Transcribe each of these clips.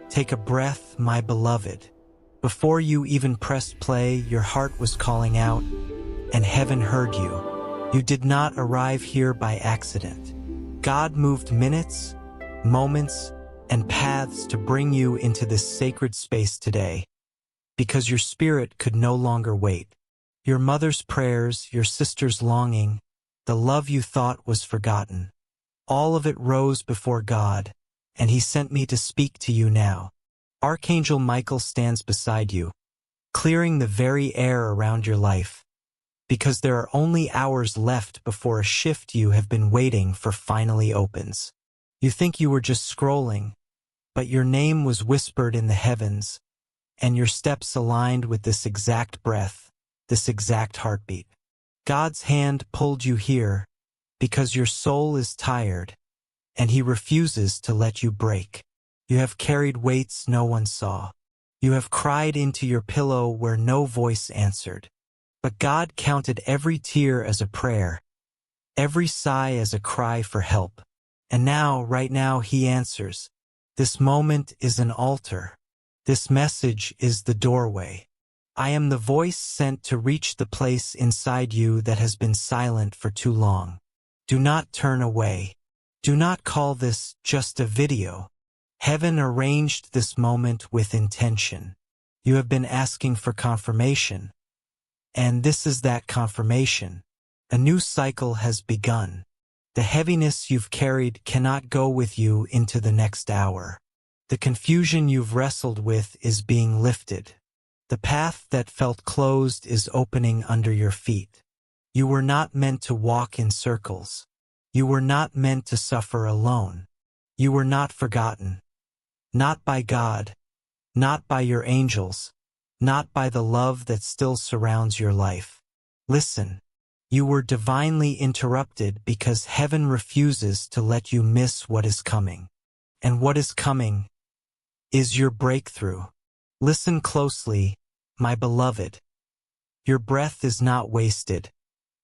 Take a breath, my beloved. Before you even pressed play, your heart was calling out, and heaven heard you. You did not arrive here by accident. God moved minutes, moments, and paths to bring you into this sacred space today, because your spirit could no longer wait. Your mother's prayers, your sister's longing, the love you thought was forgotten, all of it rose before God, and He sent me to speak to you now. Archangel Michael stands beside you, clearing the very air around your life, because there are only hours left before a shift you have been waiting for finally opens. You think you were just scrolling, but your name was whispered in the heavens, and your steps aligned with this exact breath, this exact heartbeat. God's hand pulled you here because your soul is tired, and He refuses to let you break. You have carried weights no one saw. You have cried into your pillow where no voice answered. But God counted every tear as a prayer, every sigh as a cry for help. And now, right now, He answers. This moment is an altar. This message is the doorway. I am the voice sent to reach the place inside you that has been silent for too long. Do not turn away. Do not call this just a video. Heaven arranged this moment with intention. You have been asking for confirmation, and this is that confirmation. A new cycle has begun. The heaviness you've carried cannot go with you into the next hour. The confusion you've wrestled with is being lifted. The path that felt closed is opening under your feet. You were not meant to walk in circles. You were not meant to suffer alone. You were not forgotten. Not by God, not by your angels, not by the love that still surrounds your life. Listen, you were divinely interrupted because heaven refuses to let you miss what is coming. And what is coming is your breakthrough. Listen closely, my beloved. Your breath is not wasted.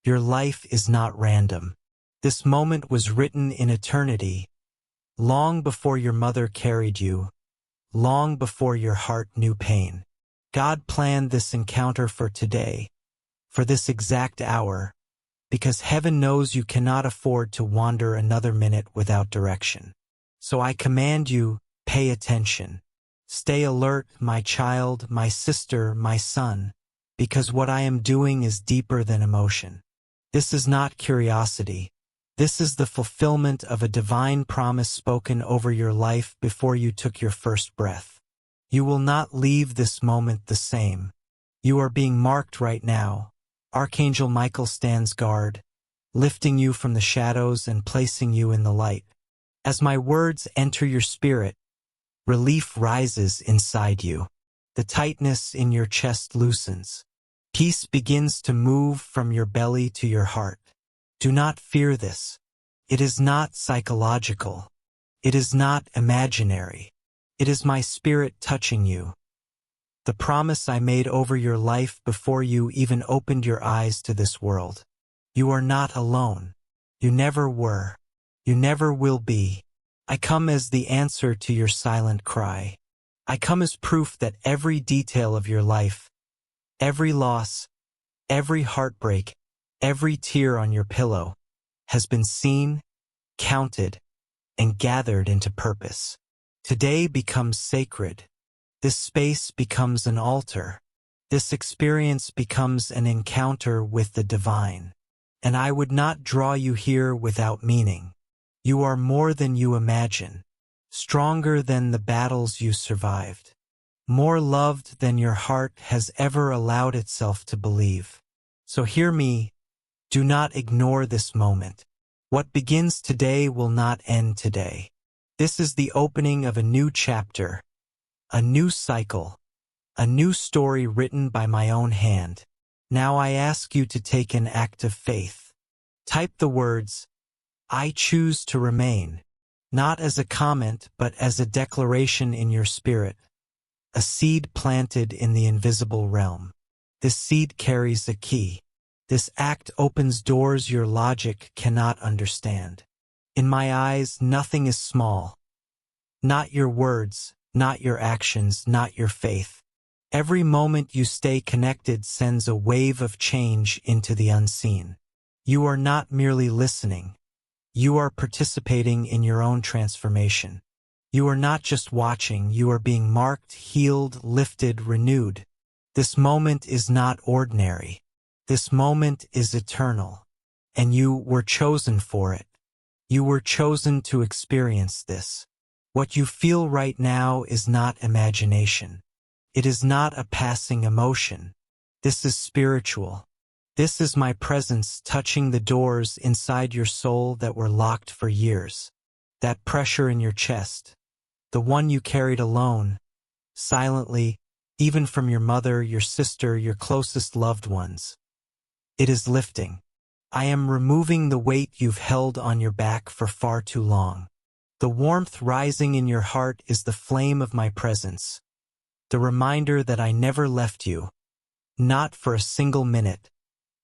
Your life is not random. This moment was written in eternity, long before your mother carried you, long before your heart knew pain. God planned this encounter for today, for this exact hour, because heaven knows you cannot afford to wander another minute without direction. So I command you, pay attention. Stay alert, my child, my sister, my son, because what I am doing is deeper than emotion. This is not curiosity. This is the fulfillment of a divine promise spoken over your life before you took your first breath. You will not leave this moment the same. You are being marked right now. Archangel Michael stands guard, lifting you from the shadows and placing you in the light. As my words enter your spirit, relief rises inside you. The tightness in your chest loosens. Peace begins to move from your belly to your heart. Do not fear this. It is not psychological. It is not imaginary. It is my spirit touching you. The promise I made over your life before you even opened your eyes to this world. You are not alone. You never were. You never will be. I come as the answer to your silent cry. I come as proof that every detail of your life, every loss, every heartbreak, every tear on your pillow has been seen, counted, and gathered into purpose. Today becomes sacred. This space becomes an altar. This experience becomes an encounter with the divine. And I would not draw you here without meaning. You are more than you imagine, stronger than the battles you survived, more loved than your heart has ever allowed itself to believe. So hear me. Do not ignore this moment. What begins today will not end today. This is the opening of a new chapter, a new cycle, a new story written by my own hand. Now I ask you to take an act of faith. Type the words, I choose to remain, not as a comment but as a declaration in your spirit, a seed planted in the invisible realm. This seed carries a key. This act opens doors your logic cannot understand. In my eyes, nothing is small. Not your words, not your actions, not your faith. Every moment you stay connected sends a wave of change into the unseen. You are not merely listening. You are participating in your own transformation. You are not just watching, you are being marked, healed, lifted, renewed. This moment is not ordinary. This moment is eternal. And you were chosen for it. You were chosen to experience this. What you feel right now is not imagination. It is not a passing emotion. This is spiritual. This is my presence touching the doors inside your soul that were locked for years. That pressure in your chest, the one you carried alone, silently, even from your mother, your sister, your closest loved ones. It is lifting. I am removing the weight you've held on your back for far too long. The warmth rising in your heart is the flame of my presence, the reminder that I never left you, not for a single minute,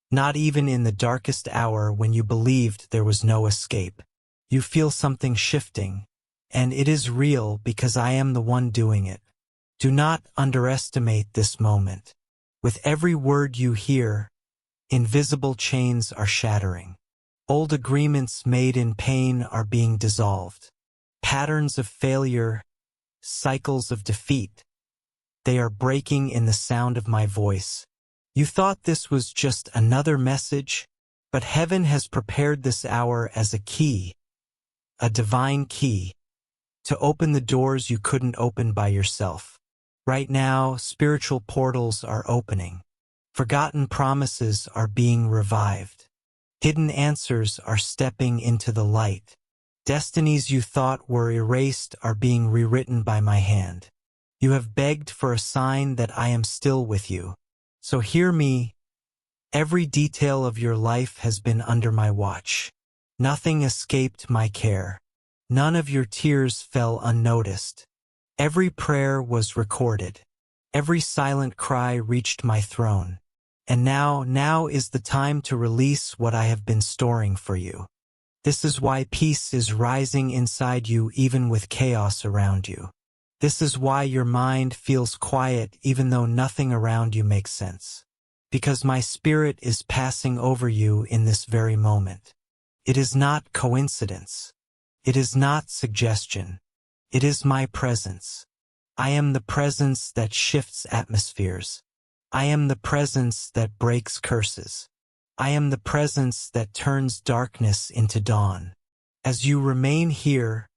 not even in the darkest hour when you believed there was no escape. You feel something shifting, and it is real because I am the one doing it. Do not underestimate this moment. With every word you hear, invisible chains are shattering. Old agreements made in pain are being dissolved. Patterns of failure, cycles of defeat, they are breaking in the sound of my voice. You thought this was just another message, but heaven has prepared this hour as a key, a divine key, to open the doors you couldn't open by yourself. Right now, spiritual portals are opening. Forgotten promises are being revived. Hidden answers are stepping into the light. Destinies you thought were erased are being rewritten by my hand. You have begged for a sign that I am still with you. So hear me. Every detail of your life has been under my watch. Nothing escaped my care. None of your tears fell unnoticed. Every prayer was recorded. Every silent cry reached my throne. And now is the time to release what I have been storing for you. This is why peace is rising inside you even with chaos around you. This is why your mind feels quiet even though nothing around you makes sense. Because my spirit is passing over you in this very moment. It is not coincidence. It is not suggestion. It is my presence. I am the presence that shifts atmospheres. I am the presence that breaks curses. I am the presence that turns darkness into dawn. As you remain here,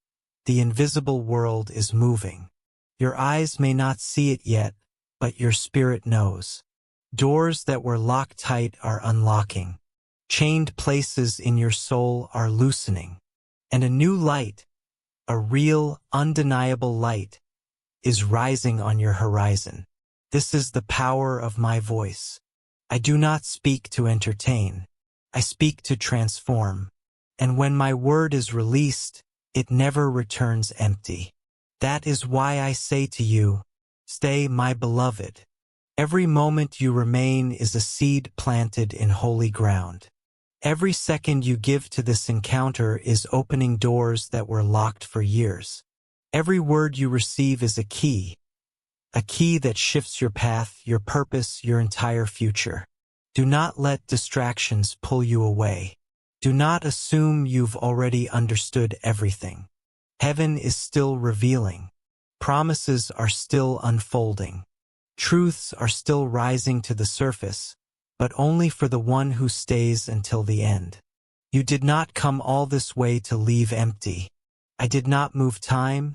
the invisible world is moving. Your eyes may not see it yet, but your spirit knows. Doors that were locked tight are unlocking. Chained places in your soul are loosening. And a new light, a real, undeniable light, is rising on your horizon. This is the power of my voice. I do not speak to entertain. I speak to transform. And when my word is released, it never returns empty. That is why I say to you, stay, my beloved. Every moment you remain is a seed planted in holy ground. Every second you give to this encounter is opening doors that were locked for years. Every word you receive is a key that shifts your path, your purpose, your entire future. Do not let distractions pull you away. Do not assume you've already understood everything. Heaven is still revealing. Promises are still unfolding. Truths are still rising to the surface, but only for the one who stays until the end. You did not come all this way to leave empty. I did not move time,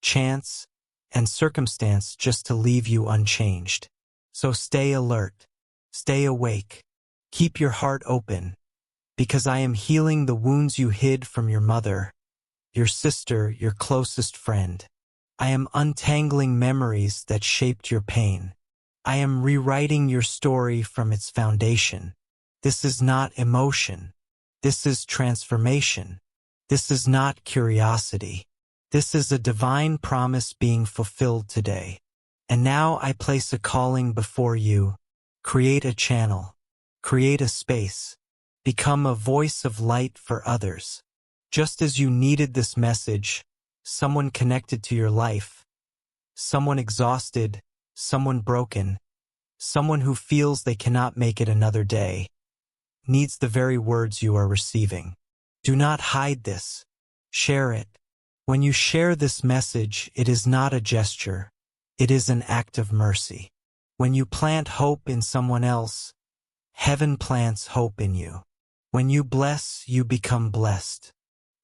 chance, and circumstance just to leave you unchanged. So stay alert, stay awake, keep your heart open, because I am healing the wounds you hid from your mother, your sister, your closest friend. I am untangling memories that shaped your pain. I am rewriting your story from its foundation. This is not emotion. This is transformation. This is not curiosity. This is a divine promise being fulfilled today. And now I place a calling before you. Create a channel. Create a space. Become a voice of light for others. Just as you needed this message, someone connected to your life, someone exhausted, someone broken, someone who feels they cannot make it another day, needs the very words you are receiving. Do not hide this. Share it. When you share this message, it is not a gesture. It is an act of mercy. When you plant hope in someone else, heaven plants hope in you. When you bless, you become blessed.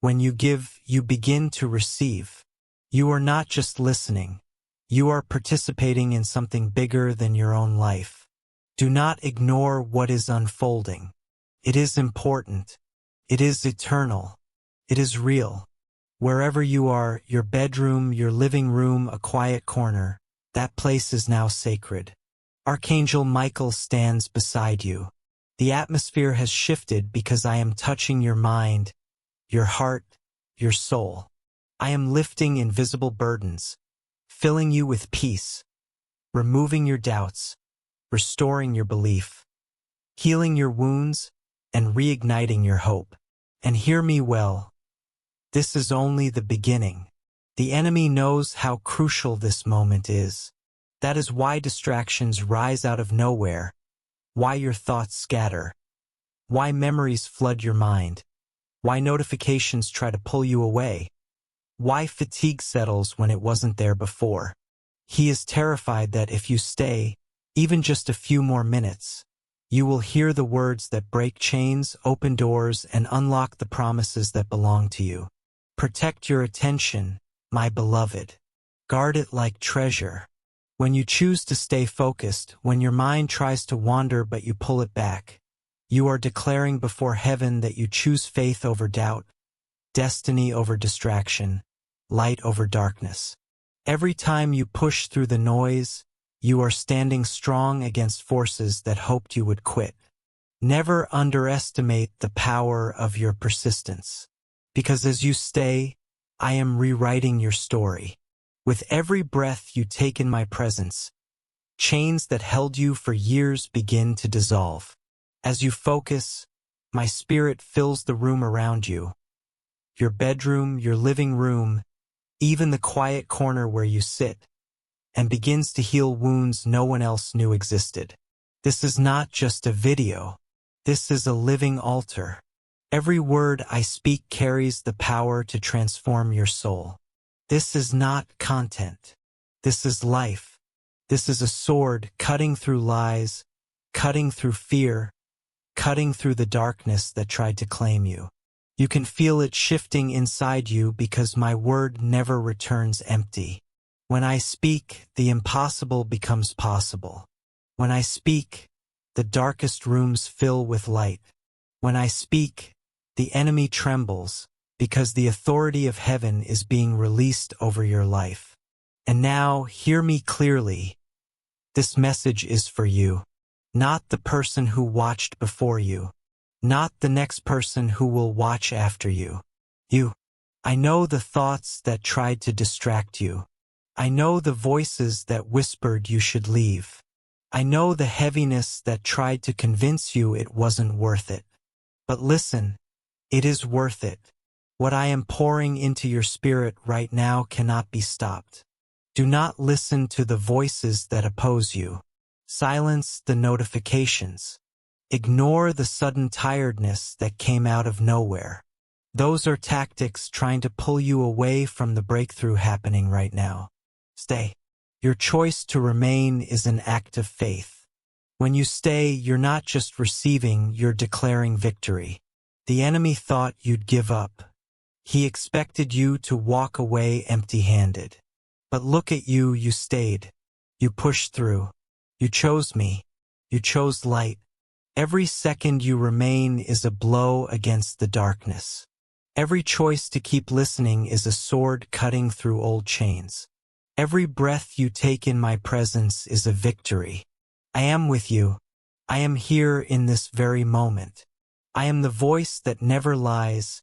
When you give, you begin to receive. You are not just listening. You are participating in something bigger than your own life. Do not ignore what is unfolding. It is important. It is eternal. It is real. Wherever you are, your bedroom, your living room, a quiet corner, that place is now sacred. Archangel Michael stands beside you. The atmosphere has shifted because I am touching your mind, your heart, your soul. I am lifting invisible burdens, filling you with peace, removing your doubts, restoring your belief, healing your wounds, and reigniting your hope. And hear me well. This is only the beginning. The enemy knows how crucial this moment is. That is why distractions rise out of nowhere, why your thoughts scatter, why memories flood your mind, why notifications try to pull you away, why fatigue settles when it wasn't there before. He is terrified that if you stay, even just a few more minutes, you will hear the words that break chains, open doors, and unlock the promises that belong to you. Protect your attention, my beloved. Guard it like treasure. When you choose to stay focused, when your mind tries to wander but you pull it back, you are declaring before heaven that you choose faith over doubt, destiny over distraction, light over darkness. Every time you push through the noise, you are standing strong against forces that hoped you would quit. Never underestimate the power of your persistence. Because as you stay, I am rewriting your story. With every breath you take in my presence, chains that held you for years begin to dissolve. As you focus, my spirit fills the room around you. Your bedroom, your living room, even the quiet corner where you sit, and begins to heal wounds no one else knew existed. This is not just a video. This is a living altar. Every word I speak carries the power to transform your soul. This is not content. This is life. This is a sword cutting through lies, cutting through fear, cutting through the darkness that tried to claim you. You can feel it shifting inside you because my word never returns empty. When I speak, the impossible becomes possible. When I speak, the darkest rooms fill with light. When I speak, the enemy trembles because the authority of heaven is being released over your life. And now, hear me clearly. This message is for you, not the person who watched before you, not the next person who will watch after you. You. I know the thoughts that tried to distract you. I know the voices that whispered you should leave. I know the heaviness that tried to convince you it wasn't worth it. But listen, it is worth it. What I am pouring into your spirit right now cannot be stopped. Do not listen to the voices that oppose you. Silence the notifications. Ignore the sudden tiredness that came out of nowhere. Those are tactics trying to pull you away from the breakthrough happening right now. Stay. Your choice to remain is an act of faith. When you stay, you're not just receiving, you're declaring victory. The enemy thought you'd give up. He expected you to walk away empty-handed. But look at you, you stayed. You pushed through. You chose me. You chose light. Every second you remain is a blow against the darkness. Every choice to keep listening is a sword cutting through old chains. Every breath you take in my presence is a victory. I am with you. I am here in this very moment. I am the voice that never lies,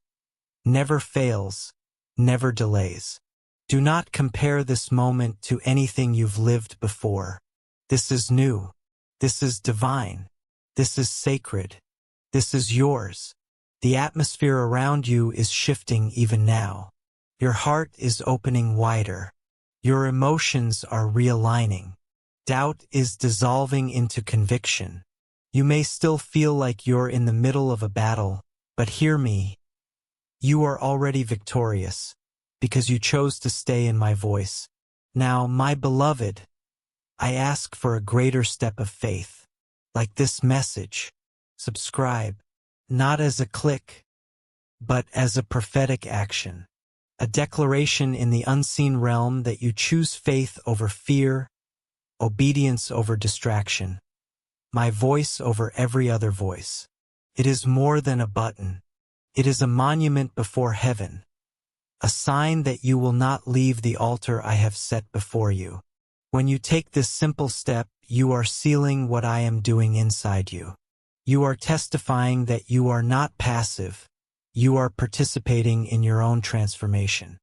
never fails, never delays. Do not compare this moment to anything you've lived before. This is new. This is divine. This is sacred. This is yours. The atmosphere around you is shifting even now. Your heart is opening wider. Your emotions are realigning. Doubt is dissolving into conviction. You may still feel like you're in the middle of a battle, but hear me. You are already victorious, because you chose to stay in my voice. Now, my beloved, I ask for a greater step of faith. Like this message, subscribe, not as a click, but as a prophetic action. A declaration in the unseen realm that you choose faith over fear, obedience over distraction, my voice over every other voice. It is more than a button. It is a monument before heaven, a sign that you will not leave the altar I have set before you. When you take this simple step, you are sealing what I am doing inside you. You are testifying that you are not passive. You are participating in your own transformation.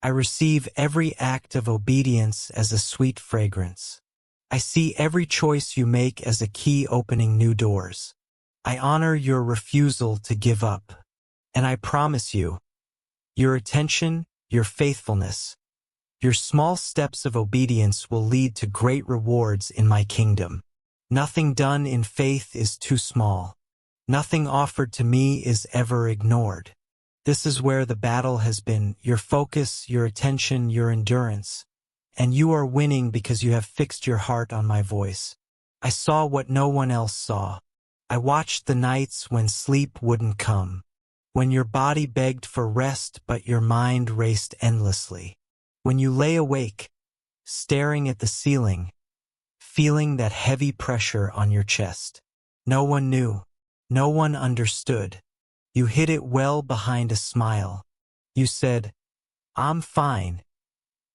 I receive every act of obedience as a sweet fragrance. I see every choice you make as a key opening new doors. I honor your refusal to give up. And I promise you, your attention, your faithfulness, your small steps of obedience will lead to great rewards in my kingdom. Nothing done in faith is too small. Nothing offered to me is ever ignored. This is where the battle has been, your focus, your attention, your endurance. And you are winning because you have fixed your heart on my voice. I saw what no one else saw. I watched the nights when sleep wouldn't come, when your body begged for rest but your mind raced endlessly, when you lay awake, staring at the ceiling, feeling that heavy pressure on your chest. No one knew. No one understood. You hid it well behind a smile. You said, I'm fine,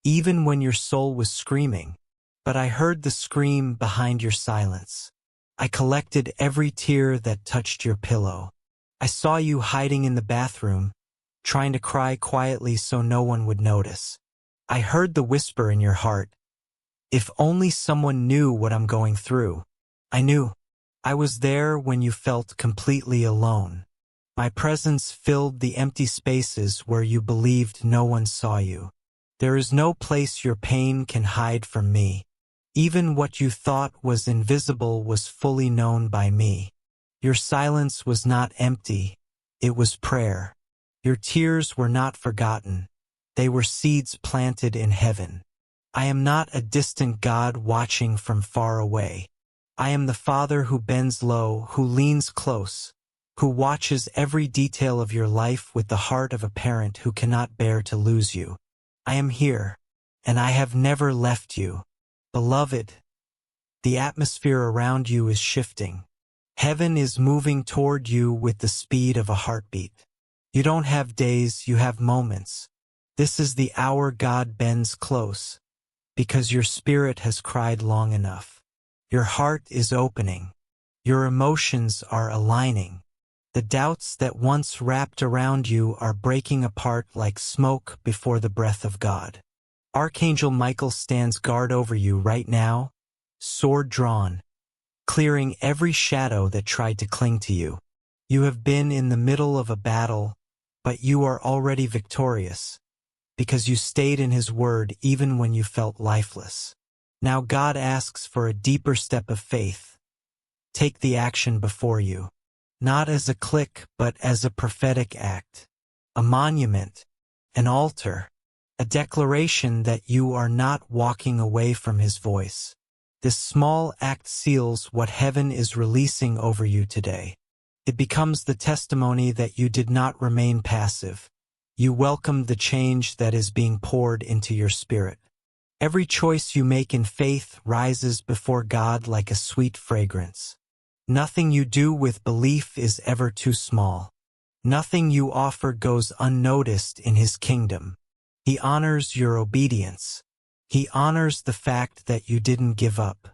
even when your soul was screaming. But I heard the scream behind your silence. I collected every tear that touched your pillow. I saw you hiding in the bathroom, trying to cry quietly so no one would notice. I heard the whisper in your heart, if only someone knew what I'm going through. I knew. I was there when you felt completely alone. My presence filled the empty spaces where you believed no one saw you. There is no place your pain can hide from me. Even what you thought was invisible was fully known by me. Your silence was not empty. It was prayer. Your tears were not forgotten. They were seeds planted in heaven. I am not a distant God watching from far away. I am the Father who bends low, who leans close, who watches every detail of your life with the heart of a parent who cannot bear to lose you. I am here, and I have never left you. Beloved, the atmosphere around you is shifting. Heaven is moving toward you with the speed of a heartbeat. You don't have days, you have moments. This is the hour God bends close, because your spirit has cried long enough. Your heart is opening. Your emotions are aligning. The doubts that once wrapped around you are breaking apart like smoke before the breath of God. Archangel Michael stands guard over you right now, sword drawn, clearing every shadow that tried to cling to you. You have been in the middle of a battle, but you are already victorious, because you stayed in His word even when you felt lifeless. Now God asks for a deeper step of faith. Take the action before you, not as a click but as a prophetic act, a monument, an altar, a declaration that you are not walking away from His voice. This small act seals what heaven is releasing over you today. It becomes the testimony that you did not remain passive. You welcomed the change that is being poured into your spirit. Every choice you make in faith rises before God like a sweet fragrance. Nothing you do with belief is ever too small. Nothing you offer goes unnoticed in His kingdom. He honors your obedience. He honors the fact that you didn't give up.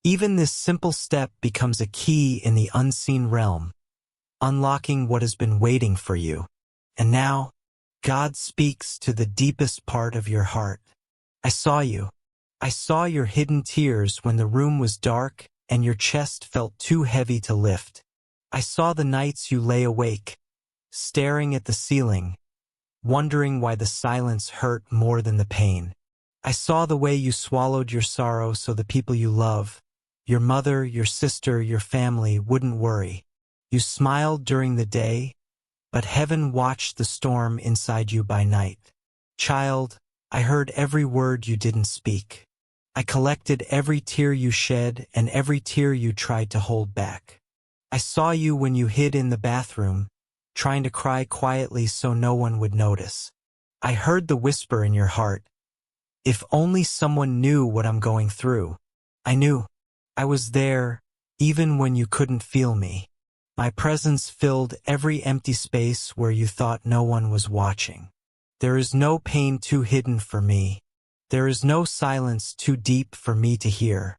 Even this simple step becomes a key in the unseen realm, unlocking what has been waiting for you. And now, God speaks to the deepest part of your heart. I saw you. I saw your hidden tears when the room was dark and your chest felt too heavy to lift. I saw the nights you lay awake, staring at the ceiling, wondering why the silence hurt more than the pain. I saw the way you swallowed your sorrow so the people you love, your mother, your sister, your family, wouldn't worry. You smiled during the day, but heaven watched the storm inside you by night. Child, I heard every word you didn't speak. I collected every tear you shed and every tear you tried to hold back. I saw you when you hid in the bathroom, trying to cry quietly so no one would notice. I heard the whisper in your heart, if only someone knew what I'm going through. I knew. I was there, even when you couldn't feel me. My presence filled every empty space where you thought no one was watching. There is no pain too hidden for me. There is no silence too deep for me to hear.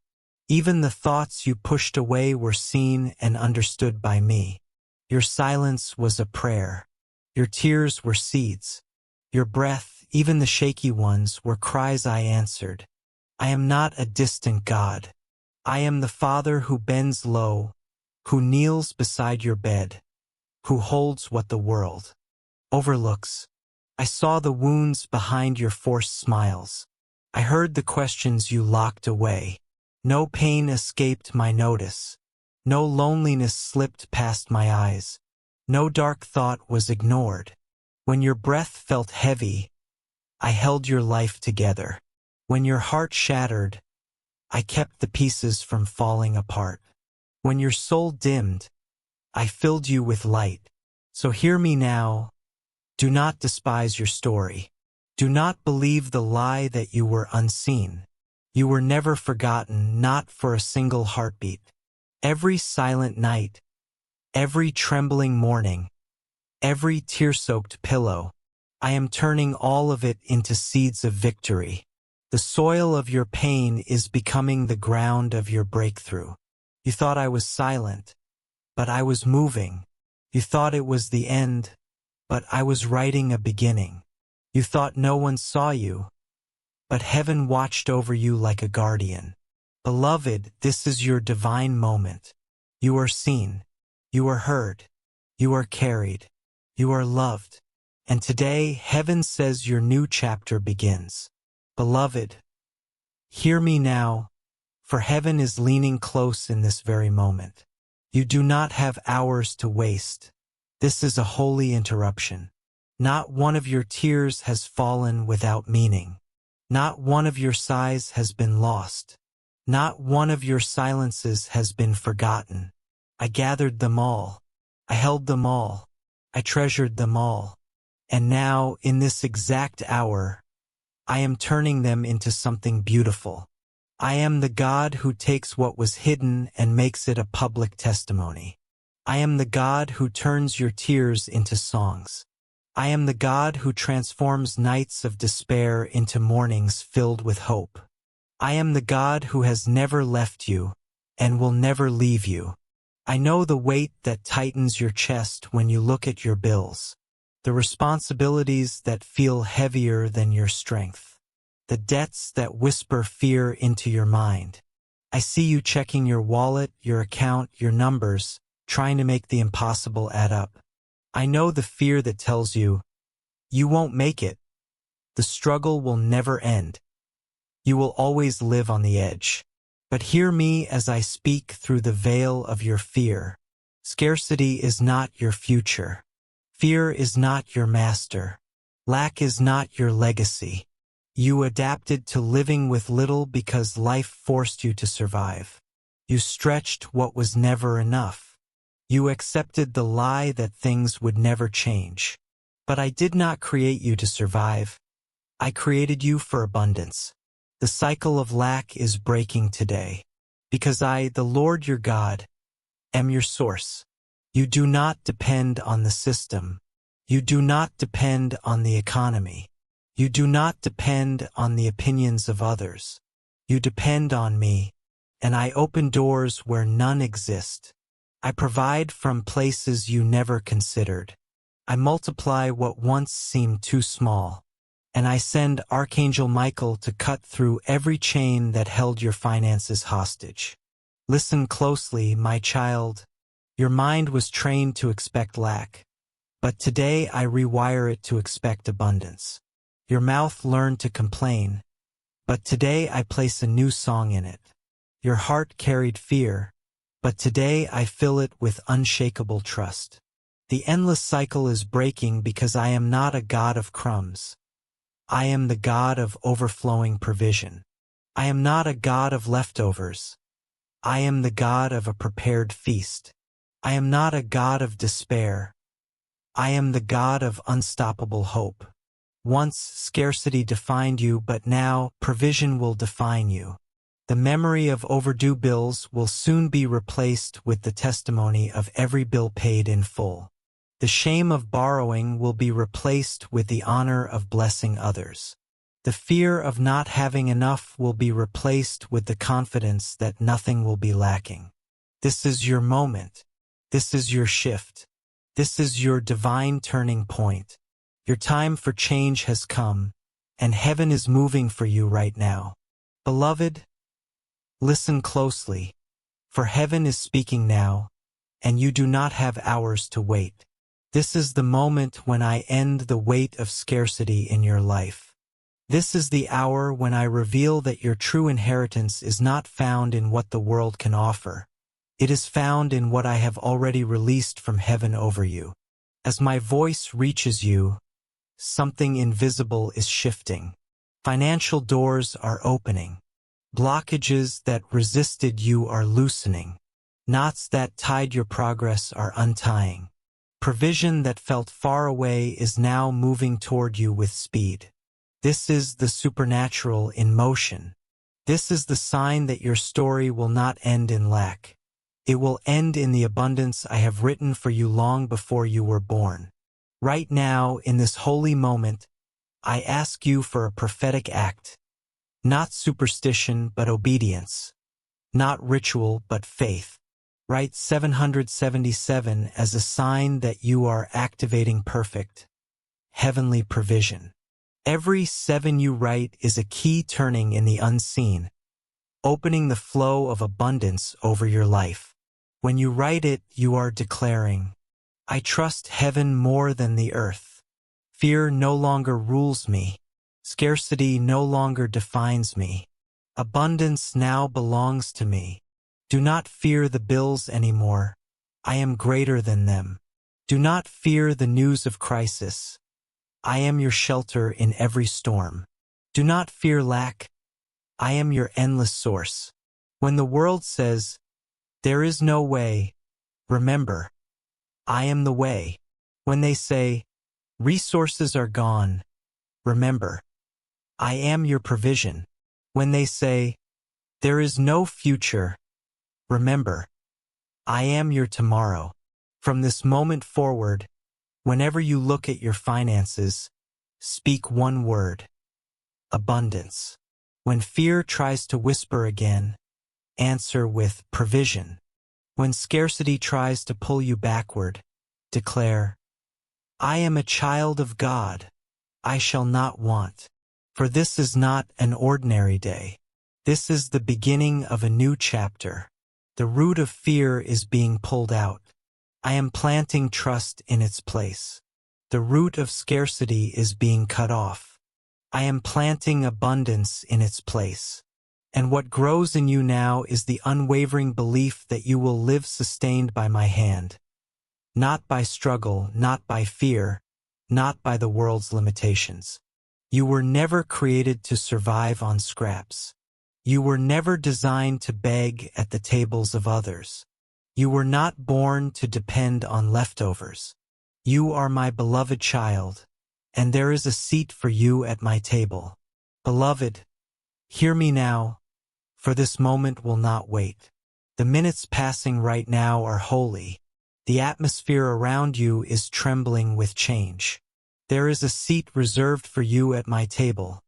Even the thoughts you pushed away were seen and understood by me. Your silence was a prayer. Your tears were seeds. Your breath, even the shaky ones, were cries I answered. I am not a distant God. I am the Father who bends low, who kneels beside your bed, who holds what the world overlooks. I saw the wounds behind your forced smiles. I heard the questions you locked away. No pain escaped my notice. No loneliness slipped past my eyes. No dark thought was ignored. When your breath felt heavy, I held your life together. When your heart shattered, I kept the pieces from falling apart. When your soul dimmed, I filled you with light. So hear me now. Do not despise your story. Do not believe the lie that you were unseen. You were never forgotten, not for a single heartbeat. Every silent night, every trembling morning, every tear-soaked pillow, I am turning all of it into seeds of victory. The soil of your pain is becoming the ground of your breakthrough. You thought I was silent, but I was moving. You thought it was the end, but I was writing a beginning. You thought no one saw you, but heaven watched over you like a guardian. Beloved, this is your divine moment. You are seen. You are heard. You are carried. You are loved. And today, heaven says your new chapter begins. Beloved, hear me now, for heaven is leaning close in this very moment. You do not have hours to waste. This is a holy interruption. Not one of your tears has fallen without meaning. Not one of your sighs has been lost. Not one of your silences has been forgotten. I gathered them all. I held them all. I treasured them all. And now, in this exact hour, I am turning them into something beautiful. I am the God who takes what was hidden and makes it a public testimony. I am the God who turns your tears into songs. I am the God who transforms nights of despair into mornings filled with hope. I am the God who has never left you and will never leave you. I know the weight that tightens your chest when you look at your bills, the responsibilities that feel heavier than your strength, the debts that whisper fear into your mind. I see you checking your wallet, your account, your numbers, trying to make the impossible add up. I know the fear that tells you, you won't make it. The struggle will never end. You will always live on the edge. But hear me as I speak through the veil of your fear. Scarcity is not your future. Fear is not your master. Lack is not your legacy. You adapted to living with little because life forced you to survive. You stretched what was never enough. You accepted the lie that things would never change. But I did not create you to survive. I created you for abundance. The cycle of lack is breaking today. Because I, the Lord your God, am your source. You do not depend on the system. You do not depend on the economy. You do not depend on the opinions of others. You depend on me, and I open doors where none exist. I provide from places you never considered. I multiply what once seemed too small. And I send Archangel Michael to cut through every chain that held your finances hostage. Listen closely, my child. Your mind was trained to expect lack, but today I rewire it to expect abundance. Your mouth learned to complain, but today I place a new song in it. Your heart carried fear, but today I fill it with unshakable trust. The endless cycle is breaking because I am not a God of crumbs. I am the God of overflowing provision. I am not a God of leftovers. I am the God of a prepared feast. I am not a God of despair. I am the God of unstoppable hope. Once scarcity defined you, but now provision will define you. The memory of overdue bills will soon be replaced with the testimony of every bill paid in full. The shame of borrowing will be replaced with the honor of blessing others. The fear of not having enough will be replaced with the confidence that nothing will be lacking. This is your moment. This is your shift. This is your divine turning point. Your time for change has come, and heaven is moving for you right now. Beloved, listen closely, for heaven is speaking now, and you do not have hours to wait. This is the moment when I end the weight of scarcity in your life. This is the hour when I reveal that your true inheritance is not found in what the world can offer. It is found in what I have already released from heaven over you. As my voice reaches you, something invisible is shifting. Financial doors are opening. Blockages that resisted you are loosening. Knots that tied your progress are untying. Provision that felt far away is now moving toward you with speed. This is the supernatural in motion. This is the sign that your story will not end in lack. It will end in the abundance I have written for you long before you were born. Right now, in this holy moment, I ask you for a prophetic act. Not superstition, but obedience. Not ritual, but faith. Write 777 as a sign that you are activating perfect, heavenly provision. Every 7 you write is a key turning in the unseen, opening the flow of abundance over your life. When you write it, you are declaring, I trust heaven more than the earth. Fear no longer rules me. Scarcity no longer defines me. Abundance now belongs to me. Do not fear the bills anymore. I am greater than them. Do not fear the news of crisis. I am your shelter in every storm. Do not fear lack. I am your endless source. When the world says, there is no way, remember, I am the way. When they say, resources are gone, remember, I am your provision. When they say, there is no future, remember, I am your tomorrow. From this moment forward, whenever you look at your finances, speak one word: abundance. When fear tries to whisper again, answer with provision. When scarcity tries to pull you backward, declare, I am a child of God. I shall not want. For this is not an ordinary day. This is the beginning of a new chapter. The root of fear is being pulled out. I am planting trust in its place. The root of scarcity is being cut off. I am planting abundance in its place. And what grows in you now is the unwavering belief that you will live sustained by my hand. Not by struggle, not by fear, not by the world's limitations. You were never created to survive on scraps. You were never designed to beg at the tables of others. You were not born to depend on leftovers. You are my beloved child, and there is a seat for you at my table. Beloved, hear me now, for this moment will not wait. The minutes passing right now are holy. The atmosphere around you is trembling with change. There is a seat reserved for you at my table,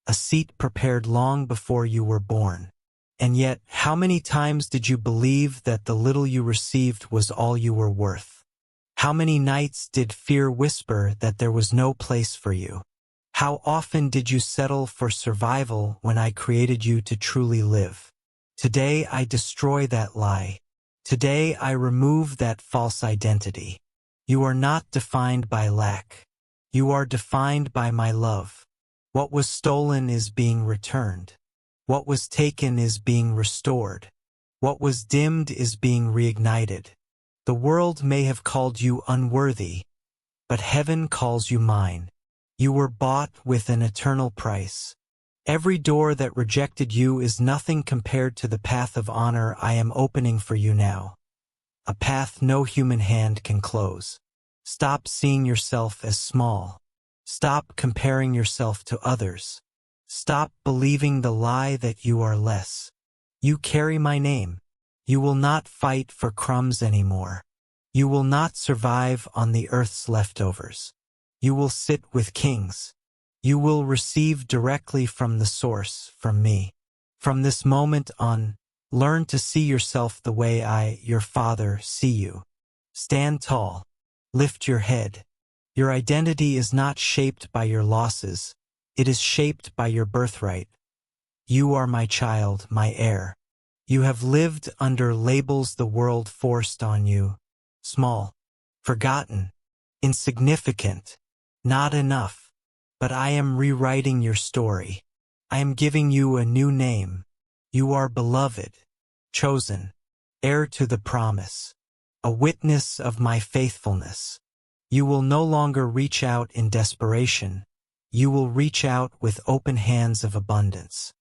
a seat prepared long before you were born. And yet, how many times did you believe that the little you received was all you were worth? How many nights did fear whisper that there was no place for you? How often did you settle for survival when I created you to truly live? Today I destroy that lie. Today I remove that false identity. You are not defined by lack. You are defined by my love. What was stolen is being returned. What was taken is being restored. What was dimmed is being reignited. The world may have called you unworthy, but heaven calls you mine. You were bought with an eternal price. Every door that rejected you is nothing compared to the path of honor I am opening for you now. A path no human hand can close. Stop seeing yourself as small. Stop comparing yourself to others. Stop believing the lie that you are less. You carry my name. You will not fight for crumbs anymore. You will not survive on the earth's leftovers. You will sit with kings. You will receive directly from the source, from me. From this moment on, learn to see yourself the way I, your Father, see you. Stand tall. Lift your head. Your identity is not shaped by your losses. It is shaped by your birthright. You are my child, my heir. You have lived under labels the world forced on you. Small, forgotten, insignificant, not enough. But I am rewriting your story. I am giving you a new name. You are beloved, chosen, heir to the promise, a witness of my faithfulness. You will no longer reach out in desperation. You will reach out with open hands of abundance.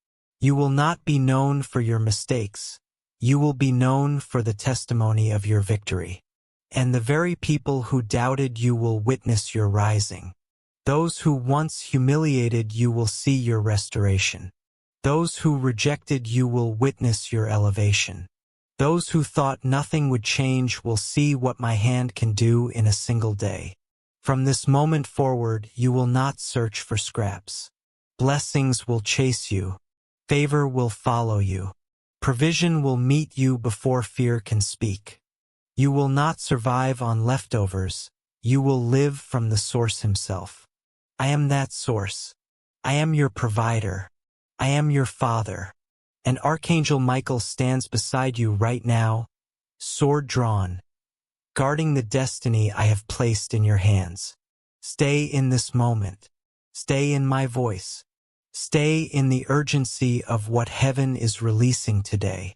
You will not be known for your mistakes. You will be known for the testimony of your victory. And the very people who doubted you will witness your rising. Those who once humiliated you will see your restoration. Those who rejected you will witness your elevation. Those who thought nothing would change will see what my hand can do in a single day. From this moment forward, you will not search for scraps. Blessings will chase you. Favor will follow you. Provision will meet you before fear can speak. You will not survive on leftovers. You will live from the source himself. I am that source. I am your provider. I am your father. And Archangel Michael stands beside you right now, sword drawn, guarding the destiny I have placed in your hands. Stay in this moment. Stay in my voice. Stay in the urgency of what heaven is releasing today.